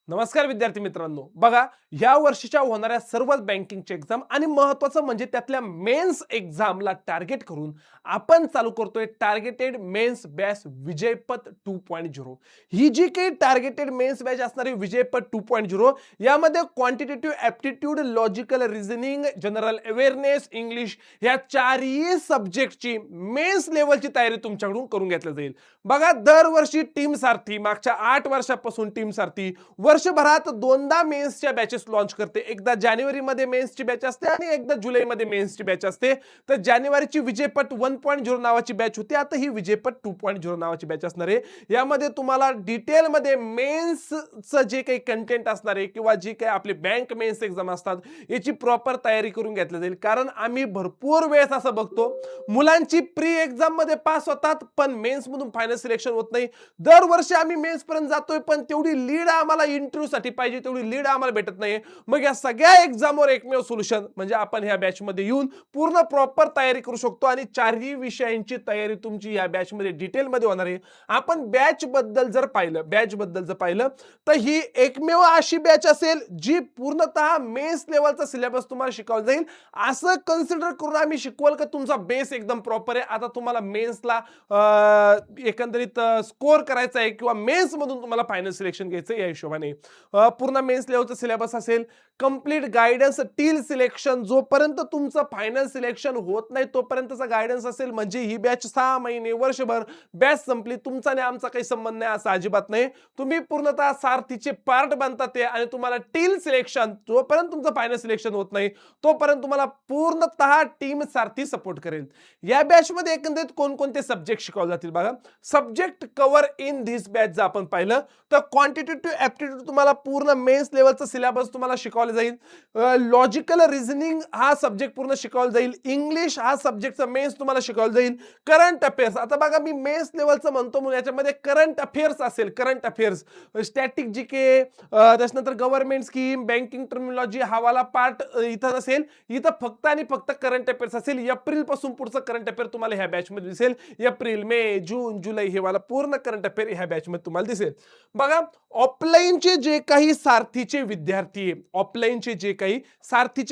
नमस्कार विद्यार्थी मित्रांनो, बघा या वर्षीच्या होणाऱ्या सर्वच बँकिंगचे एक्झाम आणि महत्त्वाचं म्हणजे त्यातल्या मेन्स एक्झामला टार्गेट करून आपण चालू करतोय टार्गेटेड मेन्स बॅच विजयपथ 2.0. ही जी काही टार्गेटेड मेन्स बॅच असणारी विजयपथ 2.0 यामध्ये quantitative aptitude, logical reasoning, general awareness, English या चारही सब्जेक्टची मेन्स लेवलची तयारी तुमच्याकडून करून घेतली जाईल. बघा दरवर्षी टीम सारथी मागच्या 8 वर्षापासून टीम सारथी वर्षभरात दोनदा मेन्सच्या बॅचेस लॉन्च करते. एकदा जानेवारीमध्ये मेन्सची बॅच असते आणि एकदा जुलैमध्ये मेन्सची बॅच असते. तर जानेवारीची विजयपथ 1.0 नावाची बॅच होती. आता ही विजयपथ 2.0 नावाची बॅच असणार आहे. यामध्ये तुम्हाला डिटेलमध्ये मेन्सचं जे काही कंटेंट असणार आहे किंवा जी काही आपली बँक मेन्स एक्झाम असतात याची प्रॉपर तयारी करून घेतली जाईल. कारण आम्ही भरपूर वेळेस असं बघतो मुलांची प्री एक्झाम मध्ये पास होतात पण मेन्स मधून फायनल सिलेक्शन होत नाही. दरवर्षी आम्ही मेन्स पर्यंत जातोय पण तेवढी लीड आम्हाला इंटरव्ह्यू साठी पाहिजे तेवढी लीड आम्हाला भेटत नाही. मग या सगळ्या एक्झामवर एकमेव सोल्युशन म्हणजे आपण ह्या बॅच मध्ये येऊन पूर्ण प्रॉपर तयारी करू शकतो आणि चारही विषयांची तयारी तुमची या बॅच मध्ये डिटेल मध्ये होणार आहे. आपण बॅच बद्दल जर पाहिलं तर ही एकमेव अशी बॅच असेल जी पूर्णतः मेन्स लेवलचा सिलेबस तुम्हाला शिकवला जाईल. असं कन्सिडर करून आम्ही शिकवल का तुमचा बेस एकदम प्रॉपर आहे. आता तुम्हाला मेन्सला एकंदरीत स्कोर करायचा आहे किंवा मेन्स मधून तुम्हाला फायनल सिलेक्शन घ्यायचं या हिशोबाने पूर्ण मेन्स लेवलचा सिलेबस असेल. कंप्लीट गायडन्स टिल सिलेक्शन, जोपर्यंत तुमचं फायनल सिलेक्शन होत नाही तोपर्यंतचा गायडन्स असेल. म्हणजे ही बॅच 6 महिने वर्षभर बॅच संपली तुमचा आणि आमचा काही संबंध नाही असं अजिबात नाही. तुम्ही पूर्णतः सारथीचे पार्ट बनतात ते आणि तुम्हाला टिल सिलेक्शन जोपर्यंत तुमचं फायनल सिलेक्शन होत नाही तोपर्यंत तुम्हाला पूर्णतः टीम सारथी सपोर्ट करेल. या बॅच मध्ये एकंदरीत कोणकोणते सब्जेक्ट शिकवले जातील बघा. Subject cover in this batch जर आपण पाहिलं तर क्वांटिटेटिव्ह ॲप्टिट्यूड तुम्हाला पूर्ण मेन्स लेवलचा सिलेबस तुम्हाला शिकवला जाईल. लॉजिकल रिझनिंग हा सब्जेक्ट पूर्ण शिकवला जाईल. इंग्लिश हा सब्जेक्टचा मेन्स तुम्हाला शिकवला जाईल. करंट अफेअर्स, आता बघा मी मेन्स लेवलचं म्हणतो म्हणून याच्यामध्ये करंट अफेअर्स असेल. करंट अफेअर्स, स्टॅटिक जीके, त्याच्यानंतर गव्हर्नमेंट स्कीम, बँकिंग टर्मिनॉलॉजी हा पार्ट इथं नसेल. इथं फक्त आणि फक्त करंट अफेअर्स असेल. एप्रिल पासून पुढचं करंट अफेअर तुम्हाला ह्या बॅच मध्ये दिसेल. एप्रिल, मे, जून, जुलै हे वाला पूर्ण करंट अफेअर ह्या बॅच मध्ये तुम्हाला दिसेल. बघा ऑफलाईनचे जे काही सारथीचे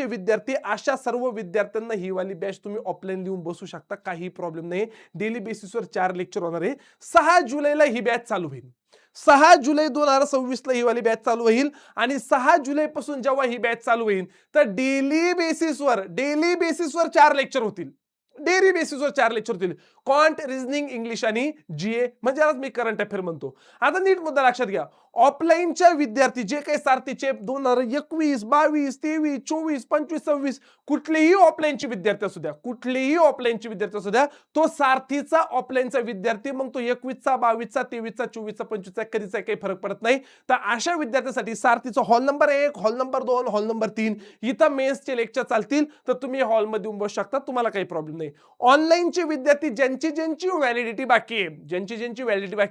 विद्यार्थी अशा सर्व विद्यार्थ्यांना ही वाली बॅच तुम्ही ऑफलाईन लिहून बसू शकता. काही प्रॉब्लेम नाही. डेली बेसिसवर 4 लेक्चर होणार आहे. 6 जुलैला ही बॅच चालू होईल. 6 जुलै 2026 ला ही वाली बॅच चालू होईल आणि 6 जुलै पासून जेव्हा ही बॅच चालू होईल तर डेली बेसिसवर 4 लेक्चर होतील. डेली बेसिसवर 4 लेक्चर होतील. क्वांट, रिझनिंग, इंग्लिश आणि जीए म्हणजे आज मी करंट अफेअर म्हणतो. आता नीट मुद्दा लक्षात घ्या. ऑफलाईनच्या विद्यार्थी जे काही सारथीचे 2021, 22, 23, 24, 25, 26 कुठलेही ऑफलाईनचे विद्यार्थी असू द्या तो सारथीचा ऑफलाईनचा विद्यार्थी मग तो 21चा, 22चा, 23चा, 24चा, 25चा कधीचा काही फरक पडत नाही. तर अशा विद्यार्थ्यांसाठी सारथीचा hall number 1, hall number 2, hall number 3 इथं मेन्सचे लेक्चर चालतील. तर तुम्ही हॉलमध्ये येऊन बसू शकता. तुम्हाला काही प्रॉब्लेम नाही. ऑनलाईनचे विद्यार्थी ज्यांची व्हॅलिडिटी बाकी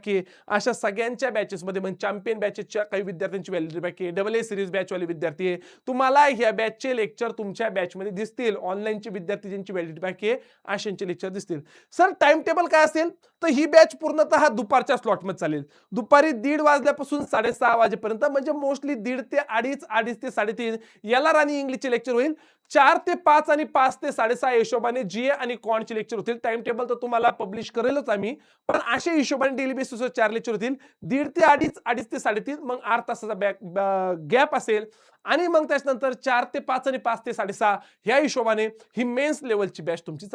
आहे अशा सगळ्यांच्या बॅचेसमध्ये म्हणजे चॅम्पियन बॅचेसच्या काही विद्यार्थ्यांची व्हॅलिडिटी बाकी आहे. डबल ए सिरीज बॅच वाले विद्यार्थी आहे. तुम्हाला ह्या बॅचचे लेक्चर तुमच्या बॅचमध्ये दिसतील. ऑनलाईनचे विद्यार्थी ज्यांची व्हॅलिडिटी बाकी आहे अशांचे लेक्चर दिसतील. सर टाइम टेबल काय असेल तर ही बॅच पूर्णतः दुपारच्या स्लॉटमध्ये चालेल. दुपारी 1:30 वाजल्यापासून 6:30 वाजेपर्यंत म्हणजे मोस्टली 1:30 ते 2:30, 2:30 ते 3:30 याला आणि इंग्लिशचे लेक्चर होईल. 4 ते 5 आणि 5 ते 6:30 हिशोबाने जीए आणि क्वांटचे लेक्चर होतील. टाइम टेबल तर तुम्हाला पब्लिश करेलच आम्ही, पण अशा हिशोबाने डेली बेसिसवर 4 लेक्चर होतील. 1:30 ते 2:30, 2:30 ते 3:30 मग 8 तासाचा गॅप असेल आणि मग त्याच्यानंतर 4 ते 5 आणि 5 ते 6:30 ह्या हिशोबाने ही मेन्स लेवलची बॅच तुमची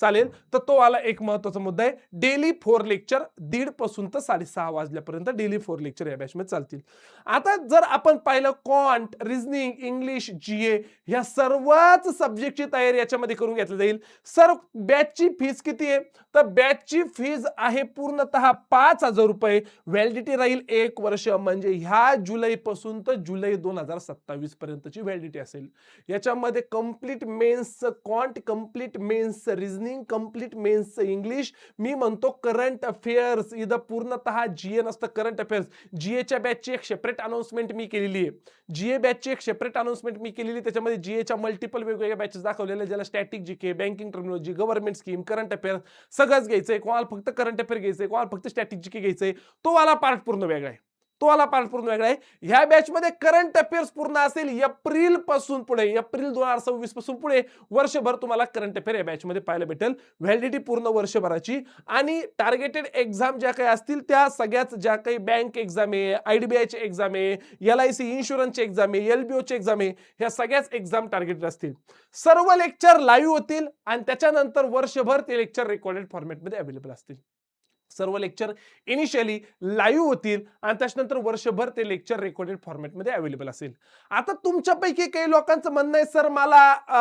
चालेल. तर तो वाला एक महत्त्वाचा मुद्दा आहे. डेली 4 लेक्चर 1:30 पासून तर 6:30 वाजल्यापर्यंत डेली 4 लेक्चर या बॅच मध्ये चालतील. आता जर आपण पाहिलं क्वांट, रिझनिंग, इंग्लिश, जीए ह्या सर्वच सब्जेक्टची तयारी याच्यामध्ये करून घेतली जाईल. सर बॅचची फीज किती आहे तर बॅचची फीज आहे पूर्णतः 5,000 रुपये. व्हॅलिडिटी राहील 1 वर्ष म्हणजे ह्या जुलै पासून तर जुलै 2027 पर्यंतची व्हॅलिडिटी असेल. याच्यामध्ये complete mains quant, complete mains reasoning, complete mains English, मी म्हणतो करंट अफेअर्स इथं पूर्णतः जीए नसतं करंट अफेअर्स. जीएच्या बॅचची एक सेपरेट अनाउन्समेंट मी केलेली आहे. त्याच्यामध्ये जीएच्या मल्टिपल वेगवेगळ्या बॅचेस दाखवलेल्या ज्याला static GK, banking terminology, government scheme, current affair सगळंच घ्यायचंय. कोणाला फक्त करंट अफेअर घ्यायचंय, कोणाला फक्त स्टॅटिक जीके घ्यायचंय, तो वाला पार्ट पूर्ण वेगळा आहे. तो वाला पार्ट पूर्ण वेगळा आहे. ह्या बॅचमध्ये करंट अफेअर्स पूर्ण असेल. एप्रिल पासून पुढे, एप्रिल 2026 पासून पुढे वर्षभर तुम्हाला करंट अफेअर या बॅचमध्ये पाहायला भेटेल. व्हॅलिडिटी पूर्ण वर्षभराची आणि टार्गेटेड एक्झाम ज्या काही असतील त्या सगळ्याच, ज्या काही बँक एक्झाम आहे, IDBI ची एक्झाम आहे, LIC इन्शुरन्सची एक्झाम आहे, LBO ची एक्झाम आहे, ह्या सगळ्याच एक्झाम टार्गेटेड असतील. सर्व लेक्चर लाईव्ह होतील आणि त्याच्यानंतर वर्षभर ते लेक्चर रेकॉर्डेड फॉर्मॅटमध्ये अवेलेबल असतील. सर्व लेक्चर इनिशियली लाईव्ह होतील आणि त्याच्यानंतर वर्षभर ते लेक्चर रेकॉर्डेड फॉर्मॅटमध्ये अवेलेबल असेल. आता तुमच्यापैकी काही लोकांचं म्हणणं आहे, सर मला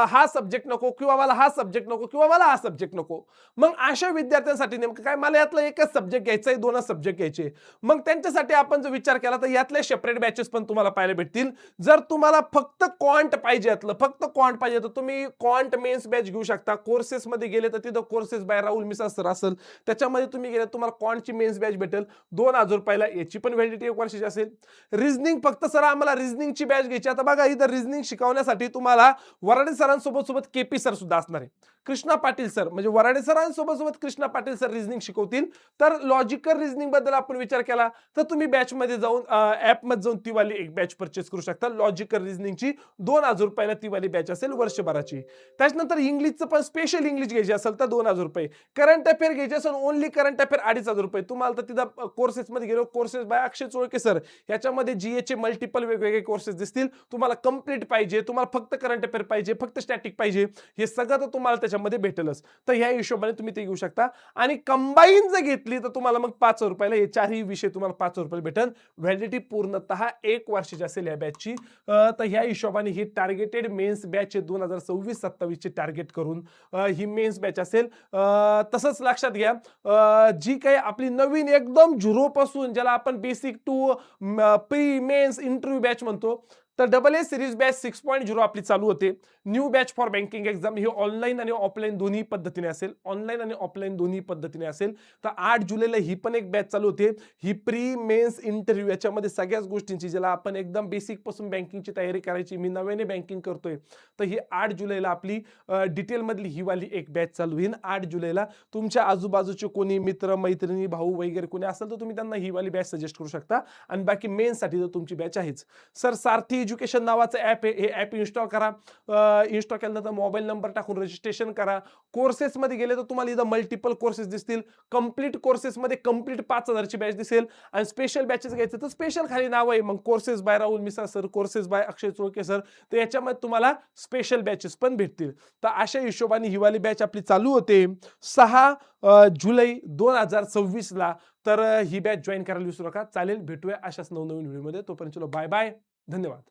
हा सब्जेक्ट नको किंवा मला हा सब्जेक्ट नको किंवा मला हा सब्जेक्ट नको. मग अशा विद्यार्थ्यांसाठी नेमकं काय, मला यातला एकच सब्जेक्ट घ्यायचा आहे, 2च सब्जेक्ट घ्यायचे. मग त्यांच्यासाठी आपण जर विचार केला तर यातले सेपरेट बॅचेस पण तुम्हाला पाहायला भेटतील. जर तुम्हाला फक्त क्वांट पाहिजे, फक्त क्वांट पाहिजे तर तुम्ही क्वांट मेन्स बॅच घेऊ शकता. कोर्सेसमध्ये गेले तर तिथं courses by Rahul Misal sir असेल, त्याच्यामध्ये तुम्ही गेले तुम्हाला क्वांटची मेन्स बॅच भेटेल 2000 रुपयाला. याची पण व्हॅलिडिटी 1 वर्षाची असेल. रिझनिंग फक्त सर आम्हाला रिझनिंगची बॅच घ्यायची. आता बघा इथं रिझनिंग शिकवण्यासाठी तुम्हाला वराडे सरांसोबत KP सर सुद्धा असणार आहे. कृष्णा पाटील सर म्हणजे वराडे सरांसोबत कृष्णा पाटील सर रिझनिंग शिकवतील. तर लॉजिकल रिझनिंग बद्दल आपण विचार केला तर तुम्ही बॅच मध्ये जाऊन ऍपमध्ये जाऊन ती वाली एक बॅच परचेस करू शकता. लॉजिकल रिझनिंगची 2000 रुपयाला ती वाली बॅच असेल वर्षभराची. त्याच्यानंतर इंग्लिशचं पण स्पेशल इंग्लिश घ्यायची असेल तर 2000 रुपये. करंट अफेअर घ्यायचे असेल ओनली करंट अफेअर 2500 रुपये. तुम्हाला तर तिथं कोर्सेसमध्ये गेलो, courses by Akshay Cholke sir, याच्यामध्ये GA चे मल्टिपल वेगवेगळे कोर्सेस दिसतील. तुम्हाला कंप्लीट पाहिजे, तुम्हाला फक्त करंट अफेअर पाहिजे, फक्त स्टॅटिक पाहिजे, हे सगळं तर तुम्हाला त्याच्यामध्ये भेटेलच. तर ह्या हिशोबाने तुम्ही ते घेऊ शकता. आणि कंबाईन जर घेतली तर तुम्हाला मग 500 रुपयाला हे चारही विषय तुम्हाला 500 रुपयाला भेटेल. व्हॅलिडिटी पूर्णतः 1 वर्षाची असेल या बॅचची. तर ह्या हिशोबाने ही टार्गेटेड मेन्स बॅच 2026-27 चे टार्गेट करून ही मेन्स बॅच असेल. तसंच लक्षात घ्या, जी काही आपली नवीन एकदम झिरो पासून, ज्याला आपण basic to pre mains interview batch म्हणतो, तर AA सिरीज बॅच 6.0 आपली चालू होते. New batch for banking exam ही ऑनलाईन आणि ऑफलाईन दोन्ही पद्धतीने असेल. ऑनलाईन आणि ऑफलाईन दोन्ही पद्धतीने असेल. तर 8 जुलैला ही पण एक बॅच चालू होते. ही प्री मेन्स इंटरव्ह्यू, याच्यामध्ये सगळ्याच गोष्टींची, ज्याला आपण एकदम बेसिक पासून बँकिंगची तयारी करायची, मी नव्याने बँकिंग करतोय, तर ही 8 जुलैला आपली डिटेल मधली ही वाली एक बॅच चालू होईल. 8 जुलैला तुमच्या आजूबाजूचे कोणी मित्र मैत्रिणी भाऊ वगैरे कोणी असेल तर तुम्ही त्यांना ही वाली बॅच सजेस्ट करू शकता. आणि बाकी मेन्ससाठी तर तुमची बॅच आहेच. सर सारथी एज्युकेशन नावाचं ॲप आहे, हे ॲप इन्स्टॉल करा. इन्स्टॉल केल्यानंतर मोबाईल नंबर टाकून रजिस्ट्रेशन करा. कोर्सेसमध्ये गेले तर तुम्हाला इथं मल्टिपल कोर्सेस दिसतील. कंप्लीट कोर्सेसमध्ये कंप्लीट 5000 ची बॅच दिसेल. आणि स्पेशल बॅचेस घ्यायचं तर स्पेशल खाली नाव आहे, मग courses by Rahul Misal sir, courses by Akshay Cholke sir, तर याच्यामध्ये तुम्हाला स्पेशल बॅचेस पण भेटतील. तर अशा हिशोबाने ही वाली बॅच आपली चालू होते 6 जुलै 2026 ला. तर ही बॅच जॉईन करायला विसरू नका. चालेल, भेटूया अशाच नवनवीन व्हिडिओमध्ये. तोपर्यंत चलो बाय बाय, धन्यवाद.